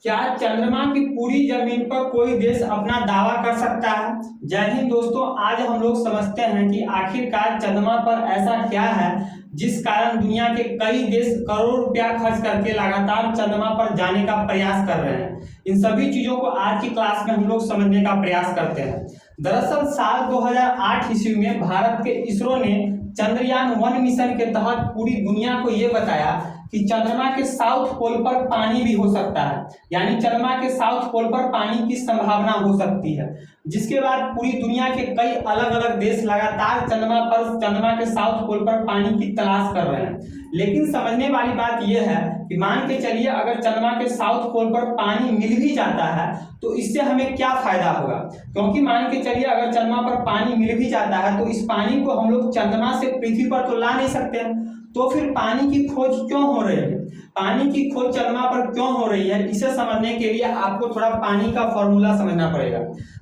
क्या चंद्रमा की पूरी जमीन पर कोई देश अपना दावा कर सकता है? जय हिंद दोस्तों, आज हम लोग समझते हैं कि आखिरकार चंद्रमा पर ऐसा क्या है जिस कारण दुनिया के कई देश करोड़ रुपया खर्च करके लगातार चंद्रमा पर जाने का प्रयास कर रहे हैं। इन सभी चीजों को आज की क्लास में हम लोग समझने का प्रयास करते हैं। दरअसल साल 2008 ईस्वी में भारत के इसरो ने चंद्रयान-1 मिशन के तहत पूरी दुनिया को ये बताया कि चंद्रमा के साउथ पोल पर पानी भी हो सकता है, यानी चंद्रमा के साउथ पोल पर पानी की संभावना हो सकती है। जिसके बाद पूरी दुनिया के कई अलग अलग देश लगातार चंद्रमा के साउथ पोल पर पानी की तलाश कर रहे हैं। लेकिन समझने वाली बात यह है कि मान के चलिए अगर चंद्रमा के साउथ पोल पर पानी मिल भी जाता है तो इससे हमें क्या फायदा होगा, क्योंकि मान के चलिए अगर चंद्रमा पर पानी मिल भी जाता है तो इस पानी को हम लोग चंद्रमा से पृथ्वी पर तो ला नहीं सकते हैं। तो फिर पानी की खोज क्यों हो रही है, पानी की खोज चंद्रमा पर क्यों हो रही है, इसे समझने के लिए आपको थोड़ा पानी का फॉर्मूला समझना पड़ेगा।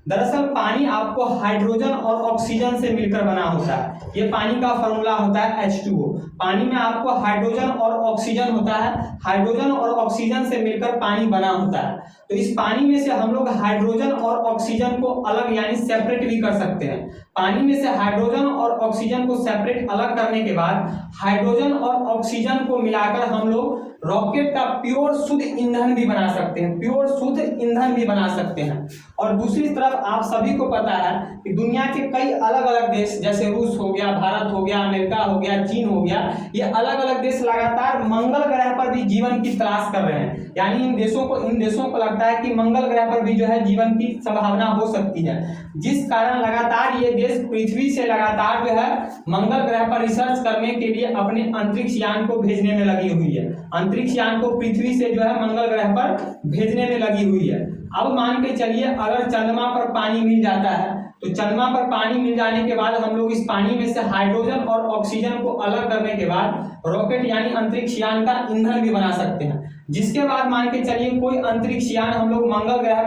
दरअसल पानी आपको हाइड्रोजन और ऑक्सीजन से मिलकर बना होता है। ये पानी का फॉर्मूला होता है H2O। पानी में आपको हाइड्रोजन और ऑक्सीजन होता है, हाइड्रोजन और ऑक्सीजन से मिलकर पानी बना होता है। तो इस पानी में से हम लोग हाइड्रोजन और ऑक्सीजन को अलग यानी सेपरेट भी कर सकते हैं। पानी में से हाइड्रोजन और ऑक्सीजन को सेपरेट अलग करने के बाद हाइड्रोजन और ऑक्सीजन को मिलाकर हम लोग रॉकेट का प्योर शुद्ध ईंधन भी बना सकते हैं, प्योर शुद्ध ईंधन भी बना सकते हैं। और दूसरी तरफ आप सभी को पता है कि दुनिया के कई अलग अलग देश जैसे रूस हो गया, भारत हो गया, अमेरिका हो गया, चीन हो गया, ये अलग अलग देश लगातार मंगल ग्रह पर भी जीवन की तलाश कर रहे हैं। यानी इन देशों को लगता है कि मंगल ग्रह पर भी जो है जीवन की संभावना हो सकती है, जिस कारण लगातार ये देश पृथ्वी से लगातार जो है मंगल ग्रह पर रिसर्च करने के लिए अपने अंतरिक्ष यान को भेजने में लगी हुई है। अंतरिक्ष यान को पृथ्वी से जो है मंगल ग्रह पर भेजने में लगी हुई है। अब मान के चलिए अगर चंद्रमा पर पानी मिल जाता है तो चंद्रमा पर पानी मिल जाने के बाद हम लोग इस पानी में से हाइड्रोजन और ऑक्सीजन को अलग करने के बाद रॉकेट यानी अंतरिक्ष यान का ईंधन भी बना सकते हैं। जिसके बाद मान के चलिए कोई अंतरिक्ष यान हम लोग मंगल ग्रह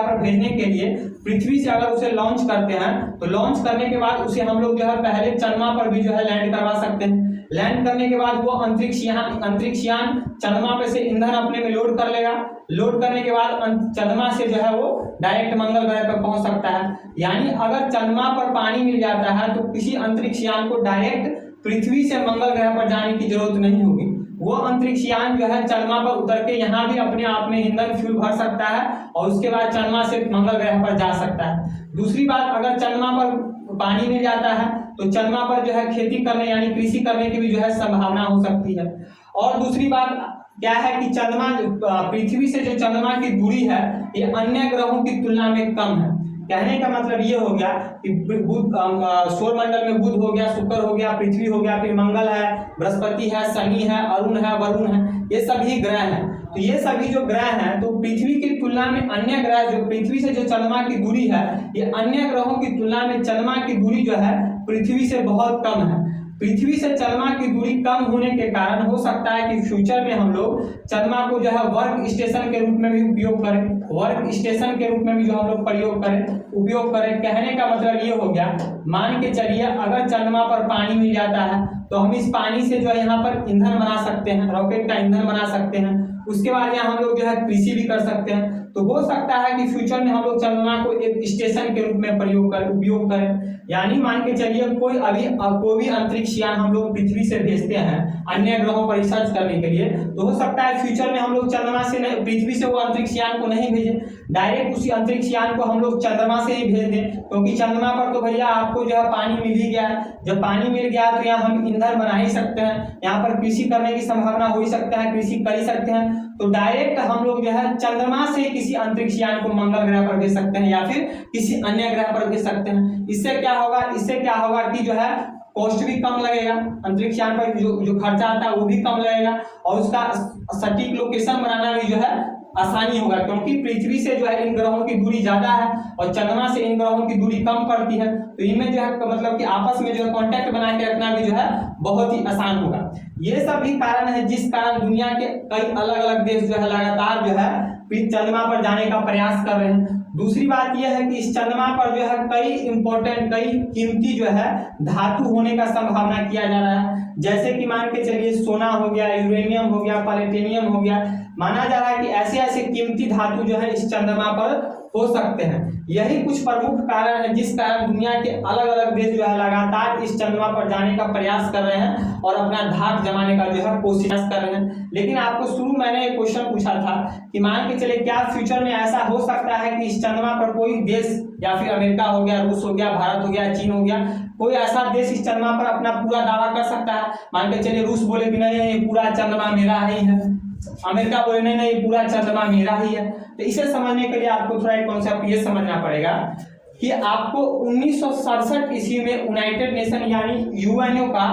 पर भेजने के लिए पृथ्वी से अगर उसे लॉन्च करते हैं तो लॉन्च करने के बाद उसे हम लोग जो है पहले चंद्रमा पर भी जो है लैंड करवा सकते हैं। लैंड करने के बाद वो अंतरिक्ष यान चंद्रमा पे से ईंधन अपने में लोड कर लेगा। लोड करने के बाद चंद्रमा से जो है वो डायरेक्ट मंगल ग्रह पर पहुंच सकता है। यानी अगर चंद्रमा पर पानी मिल जाता है तो किसी अंतरिक्ष यान को डायरेक्ट पृथ्वी से मंगल ग्रह पर जाने की जरूरत नहीं होगी। वो अंतरिक्ष यान जो है चंद्रमा पर उतर के यहाँ भी अपने आप में ईंधन फ्यूल भर सकता है और उसके बाद चंद्रमा से मंगल ग्रह पर जा सकता है। दूसरी बात, अगर चंद्रमा पर पानी मिल जाता है तो चंद्रमा पर जो है खेती करने यानी कृषि करने की भी जो है संभावना हो सकती है। और दूसरी बात क्या है कि पृथ्वी से जो चंद्रमा की दूरी है ये अन्य ग्रहों की तुलना में कम है। कहने का मतलब ये हो गया कि सौर मंडल में बुध हो गया, शुक्र हो गया, पृथ्वी हो गया, फिर मंगल है, बृहस्पति है, शनि है, अरुण है, वरुण है, ये सभी ग्रह हैं। तो ये सभी जो ग्रह हैं तो पृथ्वी की तुलना में अन्य ग्रह जो पृथ्वी से जो चंद्रमा की दूरी है ये अन्य ग्रहों की तुलना में चंद्रमा की दूरी जो है पृथ्वी से बहुत कम है। पृथ्वी से चंद्रमा की दूरी कम होने के कारण हो सकता है कि फ्यूचर में हम लोग चंद्रमा को जो है वर्क स्टेशन के रूप में भी उपयोग करें, वर्क स्टेशन के रूप में भी जो हम लोग उपयोग करें। कहने का मतलब ये हो गया, मान के चलिए अगर चंद्रमा पर पानी मिल जाता है तो हम इस पानी से जो है यहाँ पर ईंधन बना सकते हैं, रॉकेट का ईंधन बना सकते हैं। उसके बाद यहाँ हम लोग जो है कृषि भी कर सकते हैं। तो हो सकता है कि फ्यूचर में हम लोग चंद्रमा को एक स्टेशन के रूप में उपयोग करें। यानी मान के चलिए कोई भी अंतरिक्ष यान हम लोग पृथ्वी से भेजते हैं अन्य ग्रहों पर रिसर्च करने के लिए, तो हो सकता है फ्यूचर में हम लोग चंद्रमा से नहीं, पृथ्वी से वो अंतरिक्ष यान को नहीं भेजें, डायरेक्ट उसी अंतरिक्ष यान को हम लोग चंद्रमा से ही भेज दें। क्योंकि चंद्रमा पर तो भैया आपको जो है पानी मिल ही गया है। जब पानी मिल गया तो यहाँ हम ईंधन बना ही सकते हैं, यहाँ पर कृषि करने की संभावना हो ही सकता है, कृषि कर ही सकते हैं। तो डायरेक्ट हम लोग जो है चंद्रमा से किसी अंतरिक्ष यान को मंगल ग्रह पर भेज सकते हैं या फिर किसी अन्य ग्रह पर भेज सकते हैं। इससे क्या होगा कि जो है कॉस्ट भी कम लगेगा, अंतरिक्ष यान पर जो खर्चा आता है वो भी कम लगेगा और उसका सटीक लोकेशन बनाना भी जो है आसानी होगा। क्योंकि पृथ्वी से जो है इन ग्रहों की दूरी ज्यादा है और चंद्रमा से इन ग्रहों की दूरी कम पड़ती है, तो इनमें जो है मतलब कि आपस में जो है कांटेक्ट बना के रखना भी जो है बहुत ही आसान होगा। ये सभी कारण है जिस कारण दुनिया के कई अलग अलग देश जो है लगातार जो है चंद्रमा पर जाने का प्रयास कर रहे हैं। दूसरी बात यह है कि इस चंद्रमा पर जो है कई इंपॉर्टेंट कई कीमती जो है धातु होने का संभावना किया जा रहा है, जैसे कि मान के चलिए सोना हो गया, यूरेनियम हो गया, प्लैटिनियम हो गया। माना जा रहा है कि ऐसे ऐसे कीमती धातु जो है इस चंद्रमा पर हो सकते हैं। यही कुछ प्रमुख कारण है जिस कारण दुनिया के अलग अलग देश जो है लगातार इस चंद्रमा पर जाने का प्रयास कर रहे हैं और अपना धाक जमाने का जो है कोशिश कर रहे हैं। लेकिन आपको शुरू मैंने एक क्वेश्चन पूछा था कि मान के चले क्या फ्यूचर में ऐसा हो सकता है कि इस चंद्रमा पर कोई देश या फिर अमेरिका हो गया, रूस हो गया, भारत हो गया, चीन हो गया, कोई ऐसा देश इस चंद्रमा पर अपना पूरा दावा कर सकता है। मान के चलिए रूस बोले कि नहीं ये पूरा चंद्रमा मेरा ही है, अमेरिका बोले नहीं नहीं पूरा चंद्रमा मेरा ही है। तो इसे समझने के लिए आपको थोड़ा एक कॉन्सेप्ट ये समझना पड़ेगा कि आपको 1967 ईस्वी में यूनाइटेड नेशन यानी यूएनओ का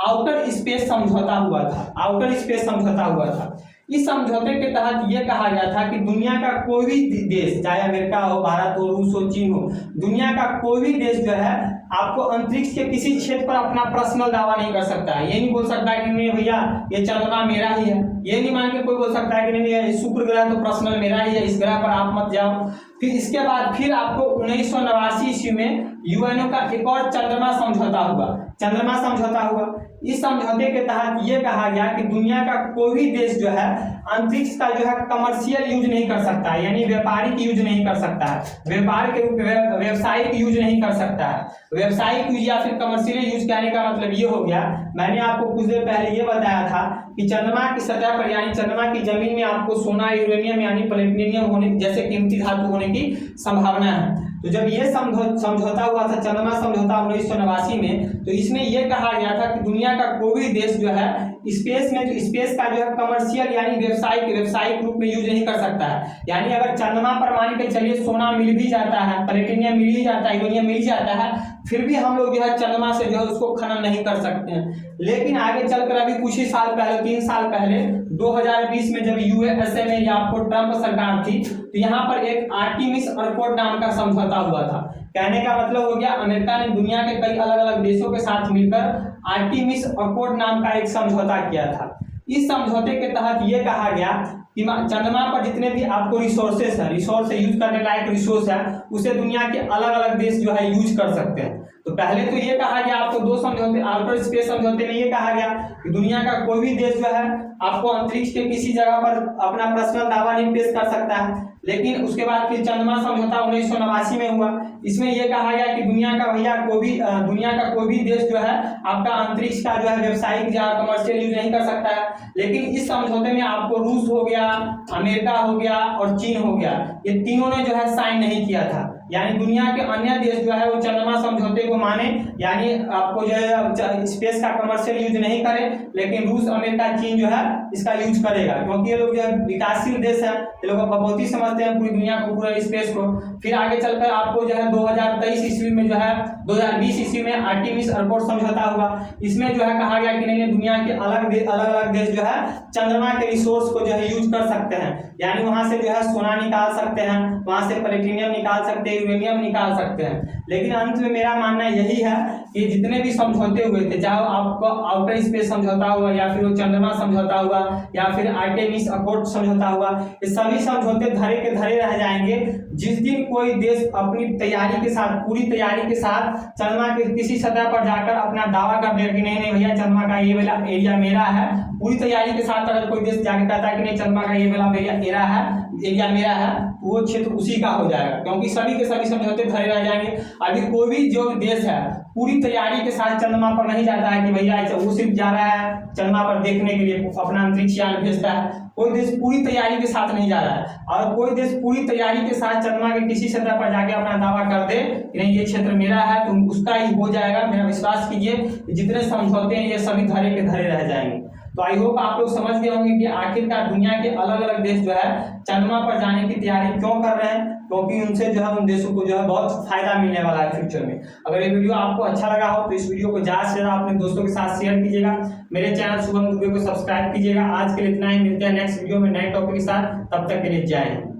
आउटर स्पेस समझौता हुआ था। आउटर स्पेस समझौता हुआ था। इस समझौते के तहत यह कहा गया था कि दुनिया का कोई भी देश, चाहे अमेरिका हो, भारत हो, रूस हो, चीन हो, दुनिया का कोई भी देश जो है आपको अंतरिक्ष के किसी क्षेत्र पर अपना पर्सनल दावा नहीं कर सकता है। ये नहीं बोल सकता है कि नहीं भैया ये चंद्रमा मेरा ही है। ये नहीं मान के कोई बोल सकता है कि नहीं ये शुक्र ग्रह तो पर्सनल मेरा ही है, इस ग्रह पर आप मत जाओ। फिर इसके बाद फिर आपको 1989 ईस्वी में यूएनओ का एक और चंद्रमा समझौता हुआ। चंद्रमा समझौता हुआ। इस समझौते के तहत यह कहा गया कि दुनिया का कोई भी देश जो है अंतरिक्ष का जो है कमर्शियल यूज नहीं कर सकता है, यानी व्यापारिक यूज नहीं कर सकता है, व्यापार के रूप में व्यावसायिक यूज नहीं कर सकता है। व्यावसायिक यूज या फिर कमर्शियल यूज कहने का मतलब ये हो गया, मैंने आपको कुछ देर पहले ये बताया था कि चंद्रमा की सतह पर यानी चंद्रमा की जमीन में आपको सोना, यूरेनियम यानी प्लैटिनियम होने जैसे कीमती धातु होने की संभावना है। तो जब ये समझौता हुआ था, चंद्रमा समझौता 1989 में, तो इसमें यह कहा गया था कि दुनिया का कोई भी देश जो है स्पेस में स्पेस का जो है कमर्शियल यानी व्यावसायिक रूप में यूज नहीं कर सकता है। यानी अगर चंद्रमा पर मान के चलिए सोना मिल भी जाता है, प्लैटिनियम मिल ही जाता है, यूरेनियम मिल जाता है, फिर भी हम लोग जो है चंद्रमा से जो है उसको खनन नहीं कर सकते हैं। लेकिन आगे चलकर अभी कुछ ही साल पहले, 3 साल पहले 2020 में जब यूएसए में आपको ट्रंप सरकार थी, तो यहाँ पर एक आर्टेमिस अकॉर्ड नाम का समझौता हुआ था। कहने का मतलब हो गया अमेरिका ने दुनिया के कई अलग अलग देशों के साथ मिलकर आर्टेमिस अकॉर्ड नाम का एक समझौता किया था। इस समझौते के तहत यह कहा गया कि चंद्रमा पर जितने भी आपको रिसोर्सेस है, रिसोर्स यूज करने लायक रिसोर्स है, उसे दुनिया के अलग अलग देश जो है यूज कर सकते हैं। तो पहले तो ये कहा गया आपको 2 समझौते, आउटर स्पेस समझौते में ये कहा गया कि दुनिया का कोई भी देश जो है आपको अंतरिक्ष के किसी जगह पर अपना पर्सनल दावा नहीं पेश कर सकता है। लेकिन उसके बाद फिर चंद्रमा समझौता 1989 में हुआ। इसमें यह कहा गया कि दुनिया का कोई भी देश जो है आपका अंतरिक्ष का जो है व्यावसायिक या कमर्शियल यूज नहीं कर सकता है। लेकिन इस समझौते में आपको रूस हो गया, अमेरिका हो गया और चीन हो गया, ये तीनों ने जो है साइन नहीं किया था। यानी दुनिया के अन्य देश जो है वो चंद्रमा समझौते को माने, यानी आपको जो है स्पेस का कमर्शियल यूज नहीं करे, लेकिन रूस, अमेरिका, चीन जो है इसका यूज करेगा, क्योंकि ये लोग जो है विकासशील देश है, ये लोग बहुत ही समझते हैं पूरी दुनिया को, पूरा स्पेस को। फिर आगे चलकर आपको जो है 2023 ईस्वी में जो है 2020 ईस्वी में आर्टेमिस अकॉर्ड समझौता हुआ। इसमें जो है कहा गया कि नहीं दुनिया के अलग अलग देश जो है चंद्रमा के रिसोर्स को जो है यूज कर सकते हैं, यानी वहां से जो है सोना निकाल सकते हैं, वहां से प्लैटिनियम निकाल सकते हैं, यूरेनियम निकाल सकते हैं। लेकिन अंत में मेरा मानना यही है कि जितने भी समझौते हुए थे, चाहे आपको आउटर स्पेस समझौता हुआ या फिर वो चंद्रमा समझौता हुआ या फिर आर्टेमिस अकॉर्ड समझौता हुआ, ये सभी समझौते धरे के धरे रह जाएंगे जिस दिन कोई देश अपनी तैयारी के साथ, पूरी तैयारी के साथ चंद्रमा के किसी सतह पर जाकर अपना दावा कर दे कि नहीं भैया चंद्रमा का ये वाला एरिया मेरा है। पूरी तैयारी के साथ अगर कोई देश जाकर कहता है कि नहीं चंद्रमा का ये वाला एरिया मेरा है, वो क्षेत्र उसी का हो जाएगा, क्योंकि सभी के सभी समझौते धरे रह जाएंगे। अभी कोई भी जो देश है पूरी तैयारी के साथ चंद्रमा पर नहीं जाता है कि भैया वो सिर्फ जा रहा है चंद्रमा पर देखने के लिए, अपना अंतरिक्ष यान भेजता है। कोई देश पूरी तैयारी के साथ नहीं जा रहा है, और कोई देश पूरी तैयारी के साथ चंद्रमा के किसी सतह पर जाके अपना दावा कर दे कि नहीं ये क्षेत्र मेरा है, तो उसका ही हो जाएगा। मेरा विश्वास कीजिए जितने समझौते हैं ये सभी धरे के धरे रह जाएंगे। तो आई होप आप लोग समझ गए होंगे कि आखिरकार दुनिया के अलग अलग देश जो है चंद्रमा पर जाने की तैयारी क्यों कर रहे हैं, क्योंकि उनसे जो है उन देशों को जो है बहुत फायदा मिलने वाला है फ्यूचर में। अगर ये वीडियो आपको अच्छा लगा हो तो इस वीडियो को ज़्यादा से ज़्यादा अपने दोस्तों के साथ शेयर कीजिएगा। मेरे चैनल शुभम दुबे को सब्सक्राइब कीजिएगा। आज के लिए इतना ही, मिलते हैं नेक्स्ट वीडियो में नए टॉपिक के साथ। तब तक के लिए जय हिंद।